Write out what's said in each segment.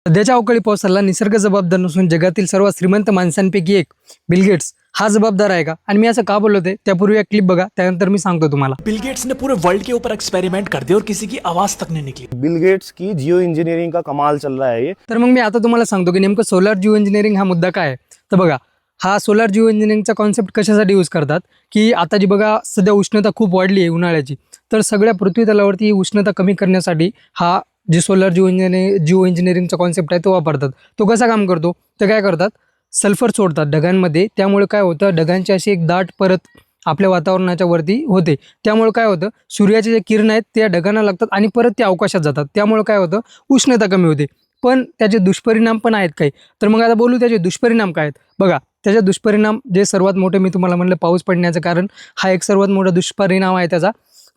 सध्याच्या अवकाळी पावसाला निसर्ग जबाबदार नसून जगातील सर्वात श्रीमंत माणसांपैकी एक बिल गेट्स हा जबाबदार आहे का? आणि मी असं का बोलवते त्यापूर्वी एक क्लिप बघा, त्यानंतर मी सांगतो तुम्हाला. बिल गेट्स ने पूरे वर्ल्ड के ऊपर एक्सपेरिमेंट कर दिया और किसी की आवाज तक नहीं निकली. बिल गेट्स की जियो इंजीनियरिंग का कमाल चल रहा है ये. तर मग मी आता तुम्हाला सांगतो की नेमकं सोलार जिओ इंजिनिअरिंग हा मुद्दा काय आहे. तर बघा, हा सोलार जिओ इंजिनिअरिंगचा कॉन्सेप्ट कशासाठी यूज करतात की आता जी बघा सध्या उष्णता खूप वाढली आहे उन्हाळ्याची, तर सगळ्या पृथ्वी तलावरती ही उष्णता कमी करण्यासाठी हा जे सोलार जिओ इंजिनिअरिंगचा कॉन्सेप्ट आहे तो वापरतात. तो कसा काम करतो, तर काय करतात, सल्फर सोडतात ढगांमध्ये. त्यामुळे काय होतं, ढगांची अशी एक दाट परत आपल्या वातावरणाच्या वरती होते. त्यामुळे काय होतं, सूर्याचे जे किरण आहेत त्या ढगांना लागतात आणि परत ते अवकाशात जातात. त्यामुळे काय होतं, उष्णता कमी होते. पण त्याचे दुष्परिणाम पण आहेत काही. तर मग आता बोलू त्याचे दुष्परिणाम काय आहेत. बघा, त्याचे दुष्परिणाम जे सर्वात मोठे मी तुम्हाला म्हणलं पाऊस पडण्याचं कारण हा एक सर्वात मोठा दुष्परिणाम आहे त्याचा.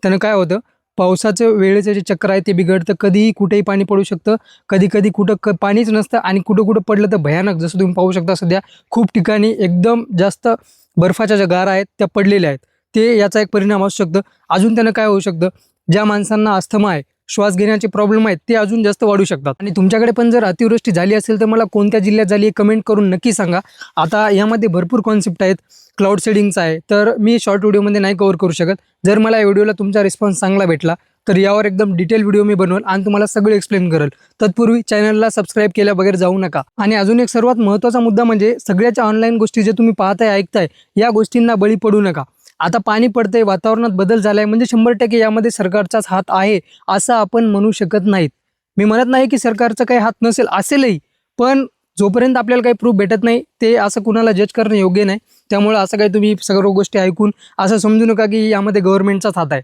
त्यानं काय होतं, पावसाचं वेळेचं जे चक्र आहे ते बिघडतं. कधीही कुठेही पाणी पडू शकतं, कधी कधी कुठं पाणीच नसतं आणि कुठं कुठं पडलं तर भयानक. जसं तुम्ही पाहू शकता सध्या खूप ठिकाणी एकदम जास्त बर्फाच्या ज्या गारा आहेत त्या पडलेल्या आहेत. ते याचा एक परिणाम असू शकतं. अजून त्यानं काय होऊ शकतं, ज्या माणसांना अस्थमा आहे, श्वास घेण्याचे प्रॉब्लेम आहेत ते अजून जास्त वाढू शकतात. आणि तुमच्याकडे पण जर अतिवृष्टी झाली असेल तर मला कोणत्या जिल्ह्यात झाली हे कमेंट करून नक्की सांगा. आता यामध्ये भरपूर कॉन्सेप्ट आहेत. क्लाउड सेडिंगचा आहे, तर मी शॉर्ट व्हिडिओमध्ये नाही कव्हर करू शकत. जर मला या व्हिडिओला तुमचा रिस्पॉन्स चांगला भेटला तर यावर एकदम डिटेल व्हिडिओ मी बनवेल आणि तुम्हाला सगळं एक्सप्लेन करेल. तत्पूर्वी चॅनलला सबस्क्राईब केल्या बगैर जाऊ नका. आणि अजून एक सर्वात महत्त्वाचा मुद्दा म्हणजे सगळ्याच्या ऑनलाईन गोष्टी जे तुम्ही पाहताय ऐकताय या गोष्टींना बळी पडू नका. आता पाणी पडतंय, वातावरणात बदल झालाय म्हणजे 100% यामध्ये सरकारचाच हात आहे असं आपण म्हणू शकत नाहीत. मी म्हणत नाही की सरकारचा काही हात नसेल, असेलही, पण जोपर्यंत आपल्याला काही प्रूफ भेटत नाही ते असं कुणाला जज करणं योग्य नाही. त्यामुळे असं काही तुम्ही सगळ्या गोष्टी ऐकून असं समजू नका की यामध्ये गव्हर्नमेंटचाच हात आहे.